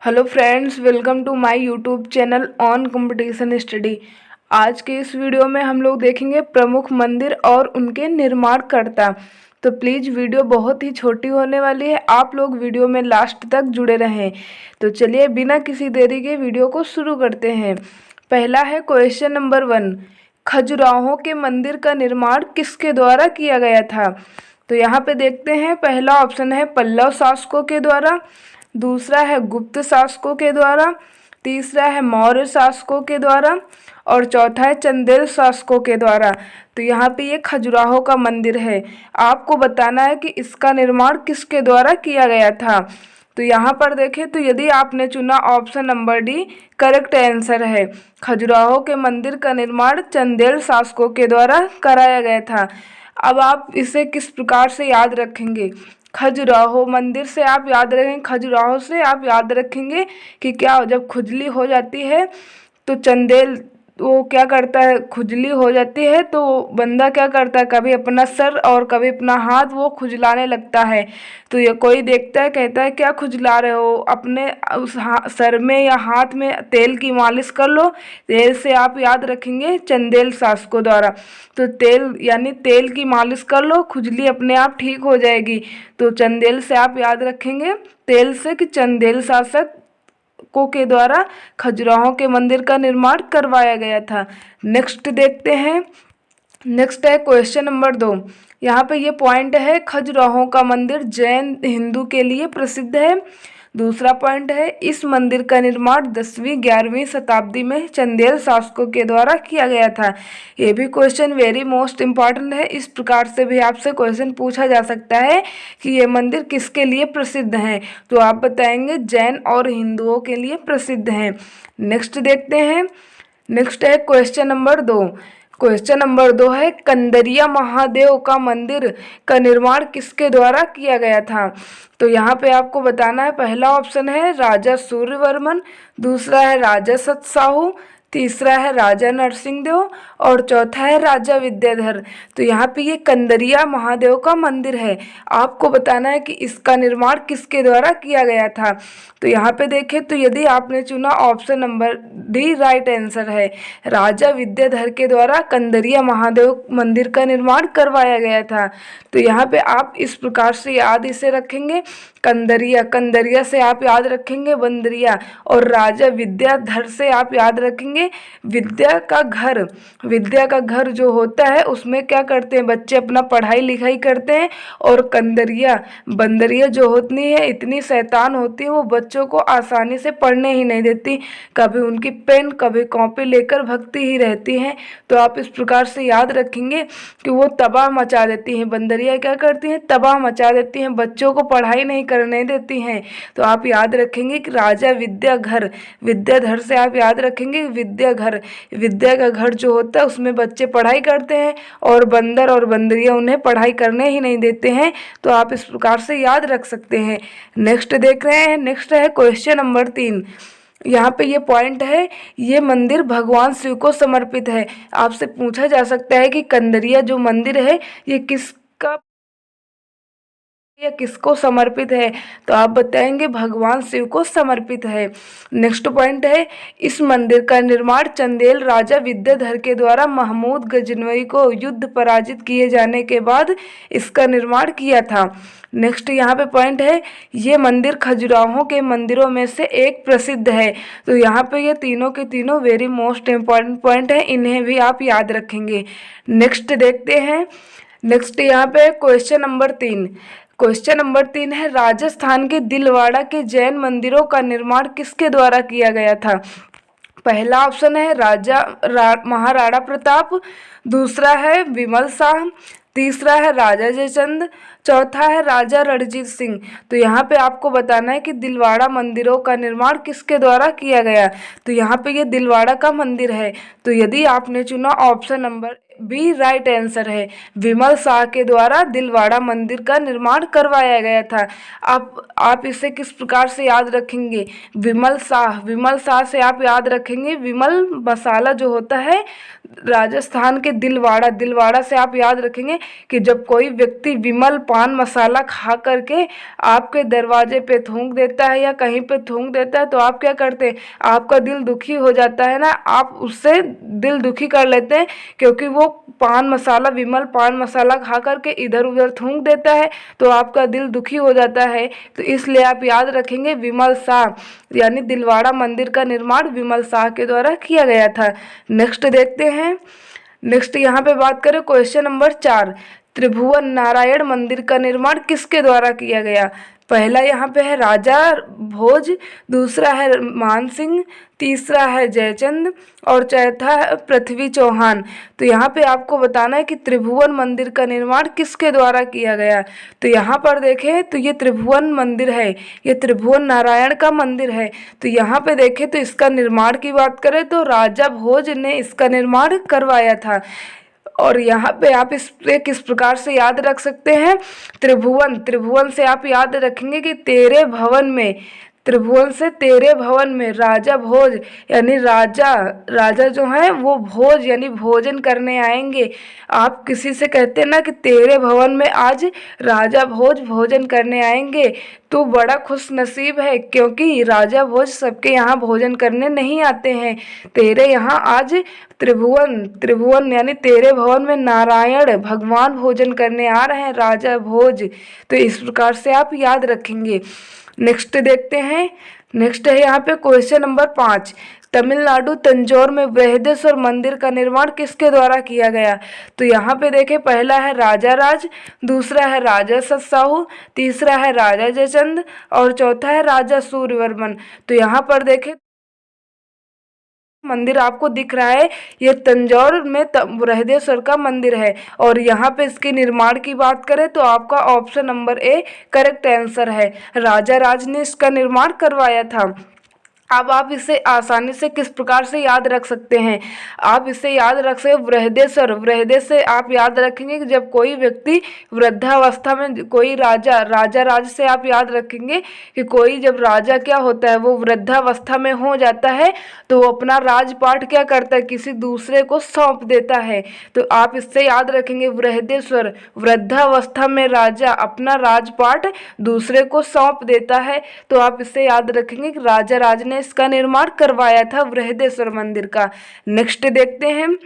Hello friends, welcome to my YouTube channel on competition study. आज के इस video में हम लोग देखेंगे प्रमुख मंदिर और उनके निर्माणकर्ता। तो प्लीज़ वीडियो बहुत ही छोटी होने वाली है, आप लोग वीडियो में लास्ट तक जुड़े रहें। तो चलिए बिना किसी देरी के वीडियो को शुरू करते हैं। पहला है क्वेश्चन नंबर 1, खजुराहो के मंदिर का निर्माण किसके द्वारा किया गया था। तो यहाँ पे देखते हैं, पहला ऑप्शन है पल्लव शासकों के द्वारा, दूसरा है गुप्त शासकों के द्वारा, तीसरा है मौर्य शासकों के द्वारा और चौथा है चंदेल शासकों के द्वारा। तो यहाँ पे ये खजुराहो का मंदिर है, आपको बताना है कि इसका निर्माण किसके द्वारा किया गया था। तो यहाँ पर देखें तो यदि आपने चुना option number D, correct answer है। खजुराहो के मंदिर का निर्माण चंदेल शासकों के द्वारा कराया गया था। अब आप इसे किस प्रकार से याद रखेंगे। खजुराहो मंदिर से आप याद रखेंगे, खजुराहो से आप याद रखेंगे कि क्या जब खुजली हो जाती है तो चंदेल वो क्या करता है, खुजली हो जाती है तो बंदा क्या करता है, कभी अपना सर और कभी अपना हाथ वो खुजलाने लगता है। तो ये कोई देखता है, कहता है क्या खुजला रहे हो, अपने उस सर में या हाथ में तेल की मालिश कर लो। तेल से आप याद रखेंगे चंदेल शासकों द्वारा। तो तेल यानी तेल की मालिश कर लो, खुजली अपने आप ठीक हो जाएगी। तो चंदेल से आप याद रखेंगे तेल से कि चंदेल शासक को के द्वारा खजुराहो के मंदिर का निर्माण करवाया गया था। नेक्स्ट देखते हैं, नेक्स्ट है क्वेश्चन नंबर 2। यहाँ पे ये पॉइंट है, खजुराहो का मंदिर जैन हिंदू के लिए प्रसिद्ध है। दूसरा पॉइंट है, इस मंदिर का निर्माण 10वीं-11वीं शताब्दी में चंदेल शासकों के द्वारा किया गया था। ये भी क्वेश्चन वेरी मोस्ट इम्पॉर्टेंट है, इस प्रकार से भी आपसे क्वेश्चन पूछा जा सकता है कि ये मंदिर किसके लिए प्रसिद्ध हैं। तो आप बताएंगे जैन और हिंदुओं के लिए प्रसिद्ध हैं। नेक्स्ट देखते हैं, नेक्स्ट है क्वेश्चन नंबर 2। क्वेश्चन नंबर 2 है, कंदरिया महादेव का मंदिर का निर्माण किसके द्वारा किया गया था। तो यहाँ पे आपको बताना है, पहला ऑप्शन है राजा सूर्यवर्मन, दूसरा है राजा सतसाहू, तीसरा है राजा नरसिंह देव और चौथा है राजा विद्याधर। तो यहाँ पे ये कंदरिया महादेव का मंदिर है, आपको बताना है कि इसका निर्माण किसके द्वारा किया गया था। तो यहाँ पे देखें तो यदि आपने चुना option number D, right answer है। राजा विद्याधर के द्वारा कंदरिया महादेव मंदिर का निर्माण करवाया गया था। तो यहाँ पे आप इस प्रकार से याद इसे रखेंगे, कंदरिया, कंदरिया से आप याद रखेंगे बंदरिया और राजा विद्याधर से आप याद रखेंगे विद्या का घर। विद्या का घर जो होता है उसमें क्या करते हैं, बच्चे अपना पढ़ाई लिखाई करते हैं। और कंदरिया, बंदरिया जो होती है इतनी शैतान होती है, वो बच्चों को आसानी से पढ़ने ही नहीं देती, कभी उनकी पेन कभी कॉपी लेकर भगती ही रहती हैं। तो आप इस प्रकार से याद रखेंगे कि वो तबाह मचा देती हैं, बंदरिया क्या करती हैं, तबाह मचा देती हैं, बच्चों को पढ़ाई नहीं करने देती हैं। तो आप याद रखेंगे कि राजा विद्याघर, विद्याधर से आप याद रखेंगे विद्या घर। विद्या का घर जो होता है उसमें बच्चे पढ़ाई करते हैं और बंदर और बंदरिया उन्हें पढ़ाई करने ही नहीं देते हैं। तो आप इस प्रकार से याद रख सकते हैं। नेक्स्ट देख रहे हैं, नेक्स्ट है क्वेश्चन नंबर 3। यहाँ पे ये पॉइंट है, ये मंदिर भगवान शिव को समर्पित है। आपसे पूछा जा सकता है कि कंदरिया जो मंदिर है ये किसका या किसको समर्पित है। तो आप बताएंगे भगवान शिव को समर्पित है। नेक्स्ट पॉइंट है, इस मंदिर का निर्माण चंदेल राजा विद्याधर के द्वारा महमूद गजनवी को युद्ध पराजित किए जाने के बाद इसका निर्माण किया था। नेक्स्ट यहाँ पे पॉइंट है, ये मंदिर खजुराहो के मंदिरों में से एक प्रसिद्ध है। तो यहाँ पे ये तीनों के तीनों वेरी मोस्ट इम्पॉर्टेंट पॉइंट है, इन्हें भी आप याद रखेंगे। नेक्स्ट देखते हैं, नेक्स्ट यहाँ पे क्वेश्चन नंबर 3। क्वेश्चन नंबर 3 है, राजस्थान के दिलवाड़ा के जैन मंदिरों का निर्माण किसके द्वारा किया गया था। पहला ऑप्शन है महाराणा प्रताप, दूसरा है विमल शाह, तीसरा है राजा जयचंद, चौथा है राजा रणजीत सिंह। तो यहाँ पे आपको बताना है कि दिलवाड़ा मंदिरों का निर्माण किसके द्वारा किया गया। तो यहाँ पे ये दिलवाड़ा का मंदिर है। तो यदि आपने चुना ऑप्शन नंबर भी राइट आंसर है। विमल शाह के द्वारा दिलवाड़ा मंदिर का निर्माण करवाया गया था। आप इसे किस प्रकार से याद रखेंगे? विमल शाह से आप याद रखेंगे विमल मसाला जो होता है राजस्थान के दिलवाड़ा से आप याद रखेंगे कि जब कोई व्यक्ति विमल पान मसाला खा करके आपके दरवाजे पे थूक देता है या कहीं पे थूक देता है तो आप क्या करते हैं? आपका दिल दुखी हो जाता है ना, आप उससे दिल दुखी कर लेते हैं क्योंकि वो विमल पान मसाला खा करके इधर उधर थूक देता है तो आपका दिल दुखी हो जाता है। तो इसलिए आप याद रखेंगे विमल शाह, यानी दिलवाड़ा मंदिर का निर्माण विमल शाह के द्वारा किया गया था। नेक्स्ट देखते हैं। नेक्स्ट यहाँ पे बात करें क्वेश्चन नंबर 4, त्रिभुवन नारायण मंदिर का निर्माण किसके द्वारा किया गया? पहला यहाँ पे है राजा भोज, दूसरा है मान सिंह, तीसरा है जयचंद और चौथा है पृथ्वी चौहान। तो यहाँ पे आपको बताना है कि त्रिभुवन मंदिर का निर्माण किसके द्वारा किया गया। तो यहाँ पर देखें तो ये त्रिभुवन मंदिर है, ये त्रिभुवन नारायण का मंदिर है। तो यहाँ पे देखें तो इसका निर्माण की बात करें तो राजा भोज ने इसका निर्माण करवाया था। और यहाँ पे आप इसे किस प्रकार से याद रख सकते हैं? त्रिभुवन से आप याद रखेंगे कि तेरे भवन में राजा भोज यानी राजा जो है वो भोज यानी भोजन करने आएंगे। आप किसी से कहते हैं ना कि तेरे भवन में आज राजा भोज भोजन करने आएंगे तो बड़ा खुश नसीब है क्योंकि राजा भोज सबके यहाँ भोजन करने नहीं आते हैं। तेरे यहाँ आज त्रिभुवन यानी तेरे भवन में नारायण भगवान भोजन करने आ रहे हैं, राजा भोज। तो इस प्रकार से आप याद रखेंगे। नेक्स्ट देखते हैं। नेक्स्ट है यहाँ पे क्वेश्चन नंबर 5, तमिलनाडु तंजौर में बृहदेश्वर मंदिर का निर्माण किसके द्वारा किया गया? तो यहाँ पे देखें पहला है राजा राज, दूसरा है राजा सतसाहू, तीसरा है राजा जयचंद और चौथा है राजा सूर्यवर्मन। तो यहाँ पर देखें मंदिर आपको दिख रहा है, ये तंजौर में बृहदेश्वर का मंदिर है और यहाँ पे इसके निर्माण की बात करें तो आपका option number A correct answer है। राजा राज ने इसका निर्माण करवाया था। अब आप इसे आसानी से किस प्रकार से याद रख सकते हैं? आप इसे याद रख सकते वृहदेश्वर से आप याद रखेंगे कि जब कोई व्यक्ति वृद्धावस्था में कोई राजा से आप याद रखेंगे कि कोई जब राजा क्या होता है वो वृद्धावस्था में हो जाता है तो वो अपना राजपाट क्या करता है, किसी दूसरे को सौंप देता है। तो आप इससे याद रखेंगे वृहदेश्वर, वृद्धावस्था में राजा अपना राजपाट दूसरे को सौंप देता है। तो आप इससे याद रखेंगे कि राजा राज ने इसका निर्माण करवाया था बृहदेश्वर मंदिर का। नेक्स्ट देखते हैं।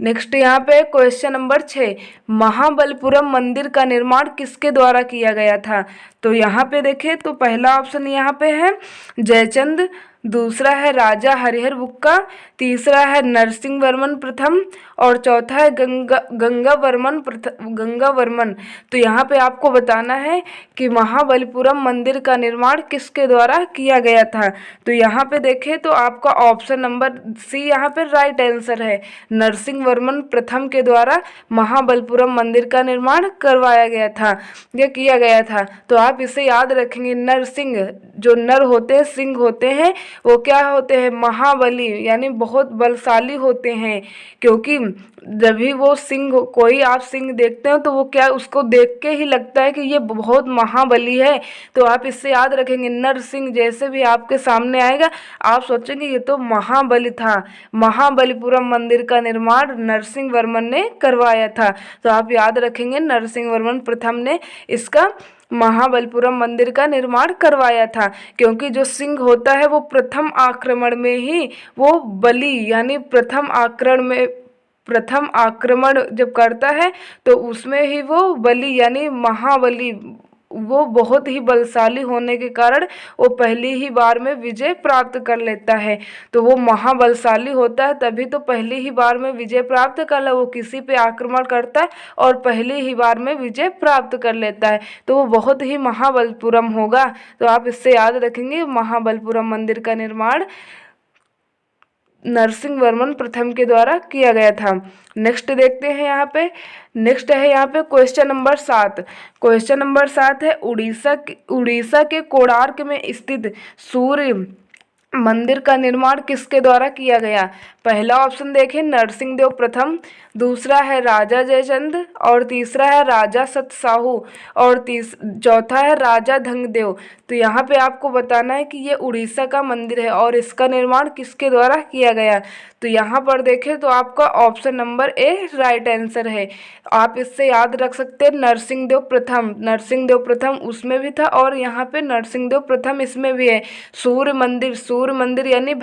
नेक्स्ट यहाँ पे क्वेश्चन नंबर 6, महाबलीपुरम मंदिर का निर्माण किसके द्वारा किया गया था? तो यहाँ पे देखें तो पहला ऑप्शन यहाँ पे है जयचंद, दूसरा है राजा हरिहर बुक्का, तीसरा है नरसिंह वर्मन प्रथम और चौथा है गंगा वर्मन। तो यहाँ पे आपको बताना है कि महाबलीपुरम मंदिर का निर्माण किसके द्वारा किया गया था। तो यहाँ पे देखें तो आपका ऑप्शन नंबर सी यहाँ पे राइट आंसर है। नरसिंह वर्मन प्रथम के द्वारा महाबलीपुरम मंदिर का निर्माण करवाया गया था, यह किया गया था। तो आप इसे याद रखेंगे। नरसिंह, जो नर होते हैं सिंह होते हैं वो क्या होते हैं? महाबली यानी बहुत बलशाली होते हैं क्योंकि जब भी वो सिंह, कोई आप सिंह देखते हो तो वो क्या उसको देख के ही लगता है कि ये बहुत महाबली है। तो आप इससे याद रखेंगे नरसिंह, जैसे भी आपके सामने आएगा आप सोचेंगे ये तो महाबली था। महाबलीपुरम मंदिर का निर्माण नरसिंह वर्मन ने करवाया था। तो आप याद रखेंगे नरसिंह वर्मन प्रथम ने इसका महाबलीपुरम मंदिर का निर्माण करवाया था क्योंकि जो सिंह होता है वो प्रथम आक्रमण में ही वो बलि यानी प्रथम आक्रमण जब करता है तो उसमें ही वो बलि यानी महाबली, वो बहुत ही बलशाली होने के कारण वो पहली ही बार में विजय प्राप्त कर लेता है। तो वो महाबलशाली होता है तभी तो पहली ही बार में विजय प्राप्त कर ले, वो किसी पे आक्रमण करता है और पहली ही बार में विजय प्राप्त कर लेता है तो वो बहुत ही महाबलीपुरम होगा। तो आप इससे याद रखेंगे महाबलीपुरम मंदिर का निर्माण नरसिंह वर्मन प्रथम के द्वारा किया गया था। नेक्स्ट देखते हैं यहाँ पे। नेक्स्ट है यहाँ पे क्वेश्चन नंबर 7। क्वेश्चन नंबर 7 है उड़ीसा के कोणार्क में स्थित सूर्य मंदिर का निर्माण किसके द्वारा किया गया? पहला ऑप्शन देखें नरसिंह देव प्रथम, दूसरा है राजा जयचंद और तीसरा है राजा सतसाहू और चौथा है राजा धंगदेव। तो यहाँ पे आपको बताना है कि ये उड़ीसा का मंदिर है और इसका निर्माण किसके द्वारा किया गया। तो यहाँ पर देखें तो आपका option number A right answer है। आप इससे याद रख सकते हैं नरसिंह देव प्रथम, नरसिंह देव प्रथम उसमें भी था और यहाँ पे नरसिंह देव प्रथम इसमें भी है। सूर्य मंदिर यानी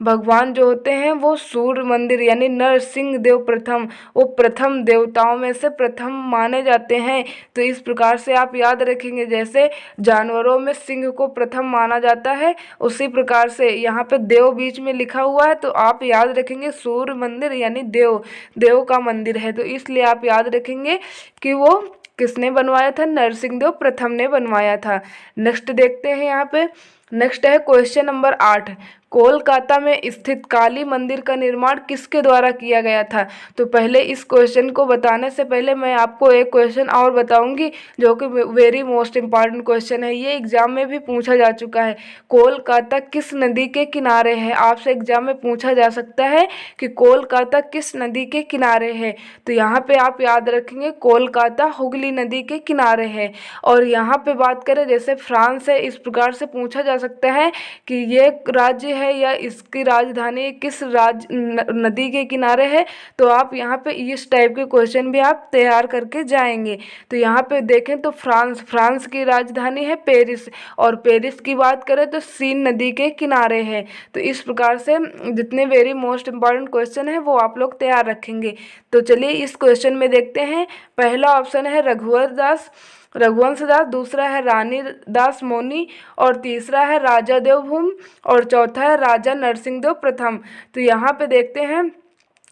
भगवान जो होते हैं वो सूर्य मंदिर यानी नरसिंह देव प्रथम, वो प्रथम देवताओं में से प्रथम माने जाते हैं। तो इस प्रकार से आप याद रखेंगे, जैसे जानवरों में सिंह को प्रथम माना जाता है उसी प्रकार से यहाँ पे देव बीच में लिखा हुआ है, तो आप याद रखेंगे सूर्य मंदिर यानी देव का मंदिर है। तो इसलिए आप याद रखेंगे कि वो किसने बनवाया था, नरसिंह देव प्रथम ने बनवाया था। नेक्स्ट देखते हैं यहाँ पे, नेक्स्ट है क्वेश्चन नंबर 8, कोलकाता में स्थित काली मंदिर का निर्माण किसके द्वारा किया गया था। तो पहले इस क्वेश्चन को बताने से पहले मैं आपको एक क्वेश्चन और बताऊंगी जो कि वेरी मोस्ट इम्पॉर्टेंट क्वेश्चन है, ये एग्जाम में भी पूछा जा चुका है। कोलकाता किस नदी के किनारे है, आपसे एग्जाम में पूछा जा सकता है कि कोलकाता किस नदी के किनारे है। तो यहाँ पे आप याद रखेंगे कोलकाता हुगली नदी के किनारे है। और यहाँ पे बात करें जैसे फ्रांस है, इस प्रकार से पूछा जा सकता है कि ये राज्य है या इसकी राजधानी किस नदी के किनारे है। तो आप यहाँ पे इस टाइप के क्वेश्चन भी आप तैयार करके जाएंगे। तो यहाँ पे देखें तो फ्रांस की राजधानी है पेरिस, और पेरिस की बात करें तो सीन नदी के किनारे है। तो इस प्रकार से जितने वेरी मोस्ट इम्पॉर्टेंट क्वेश्चन है वो आप लोग तैयार रखेंगे। तो चलिए इस क्वेश्चन में देखते हैं। पहला ऑप्शन है रघुवंश दास, दूसरा है रानी दास मोनी और तीसरा है राजा देवभूम और चौथा है राजा नरसिंह देव प्रथम। तो यहाँ पे देखते हैं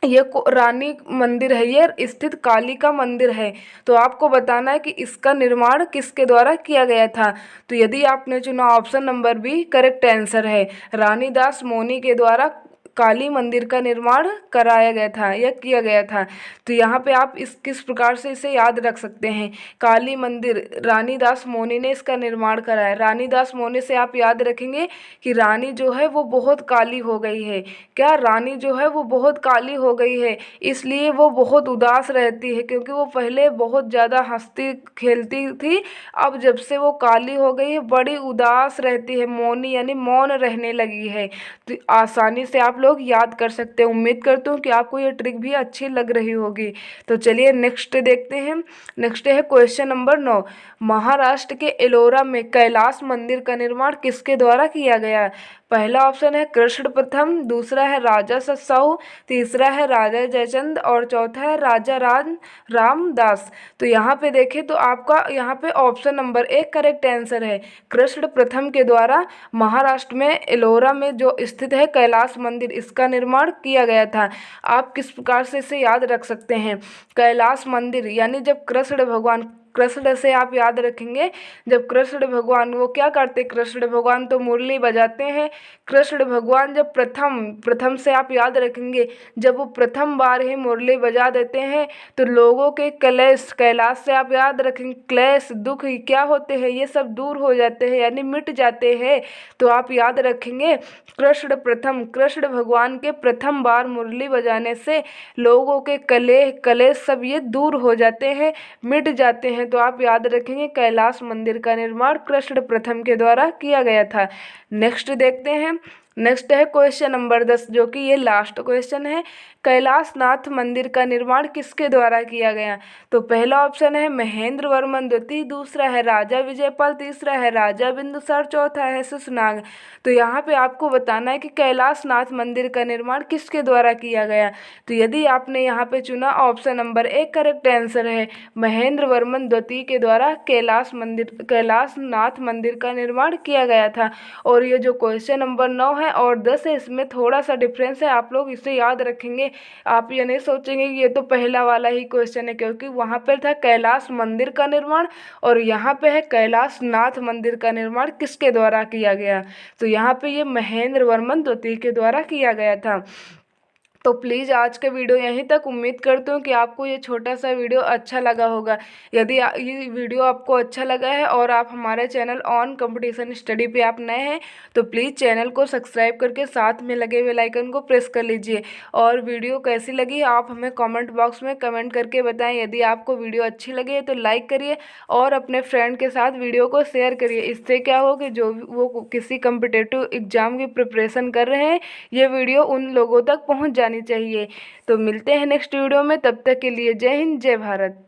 ये रानी मंदिर है, ये स्थित काली का मंदिर है। तो आपको बताना है कि इसका निर्माण किसके द्वारा किया गया था। तो यदि आपने चुना option number B correct answer है, रानी दास मोनी के द्वारा काली मंदिर का निर्माण कराया गया था या किया गया था। तो यहाँ पे आप इस किस प्रकार से इसे याद रख सकते हैं, काली मंदिर रानी दास मोनी ने इसका निर्माण कराया। रानी दास मोनी से आप याद रखेंगे कि रानी जो है वो बहुत काली हो गई है। क्या रानी जो है वो बहुत काली हो गई है, इसलिए वो बहुत उदास रहती है, क्योंकि वो पहले बहुत ज़्यादा हंसती खेलती थी, अब जब से वो काली हो गई है बड़ी उदास रहती है, मौनी यानी मौन रहने लगी है। तो आसानी से आप लोग याद कर सकते हैं। उम्मीद करता हूँ कि आपको ये ट्रिक भी अच्छी लग रही होगी। तो चलिए नेक्स्ट देखते हैं। नेक्स्ट है क्वेश्चन नंबर 9, महाराष्ट्र के एलोरा में कैलाश मंदिर का निर्माण किसके द्वारा किया गया। पहला ऑप्शन है कृष्ण प्रथम, दूसरा है राजा सतसाहू, तीसरा है राजा जयचंद और चौथा है राजा रामदास। तो यहाँ पे देखें तो आपका यहाँ पे ऑप्शन नंबर 1 करेक्ट आंसर है। कृष्ण प्रथम के द्वारा महाराष्ट्र में एलोरा में जो स्थित है कैलाश मंदिर, इसका निर्माण किया गया था। आप किस प्रकार से इसे याद रख सकते हैं, कैलाश मंदिर यानी जब कृष्ण से आप याद रखेंगे, जब कृष्ण भगवान वो क्या करते, कृष्ण भगवान तो मुरली बजाते हैं। कृष्ण भगवान जब प्रथम से आप याद रखेंगे, जब वो प्रथम बार ही मुरली बजा देते हैं तो लोगों के क्लेश, कैलाश से आप याद रखेंगे क्लेश दुख क्या होते हैं ये सब दूर हो जाते हैं यानी मिट जाते हैं। तो आप याद रखेंगे कृष्ण भगवान के प्रथम बार मुरली बजाने से लोगों के कलेश सब ये दूर हो जाते हैं, मिट जाते हैं। तो आप याद रखेंगे कैलाश मंदिर का निर्माण कृष्ण प्रथम के द्वारा किया गया था। नेक्स्ट देखते हैं। नेक्स्ट है क्वेश्चन नंबर 10 जो कि ये लास्ट क्वेश्चन है, कैलाश नाथ मंदिर का निर्माण किसके द्वारा किया गया। तो पहला ऑप्शन है महेंद्र वर्मन द्वितीय, दूसरा है राजा विजयपाल, तीसरा है राजा बिंदुसार, चौथा है शिशुनाग। तो यहाँ पे आपको बताना है कि कैलाश नाथ मंदिर का निर्माण किसके द्वारा किया गया। तो यदि आपने यहाँ पे चुना ऑप्शन नंबर 1 करेक्ट आंसर है, महेंद्र वर्मन द्वितीय के द्वारा कैलाश नाथ मंदिर का निर्माण किया गया था। और ये जो क्वेश्चन नंबर 9 है और 10 है इसमें थोड़ा सा डिफरेंस है, आप लोग इसे याद रखेंगे। आप ये नहीं सोचेंगे कि ये तो पहला वाला ही क्वेश्चन है, क्योंकि वहाँ पर था कैलाश मंदिर का निर्माण और यहाँ पे है कैलाश नाथ मंदिर का निर्माण किसके द्वारा किया गया। तो यहाँ पे ये महेंद्र वर्मन द्वितीय के द्वारा किया गया था। तो प्लीज़ आज का वीडियो यहीं तक। उम्मीद करती हूँ कि आपको ये छोटा सा वीडियो अच्छा लगा होगा। यदि ये वीडियो आपको अच्छा लगा है और आप हमारे चैनल ऑन कंपटीशन स्टडी पे आप नए हैं तो प्लीज़ चैनल को सब्सक्राइब करके साथ में लगे बेल आइकन को प्रेस कर लीजिए। और वीडियो कैसी लगी आप हमें कमेंट बॉक्स में कमेंट करके बताएं। यदि आपको वीडियो अच्छी लगे तो लाइक करिए और अपने फ्रेंड के साथ वीडियो को शेयर करिए। इससे क्या हो कि जो वो किसी कम्पिटिटिव एग्ज़ाम की प्रिपरेशन कर रहे हैं ये वीडियो उन लोगों तक पहुंच जानी चाहिए। तो मिलते हैं नेक्स्ट वीडियो में, तब तक के लिए जय हिंद जय भारत।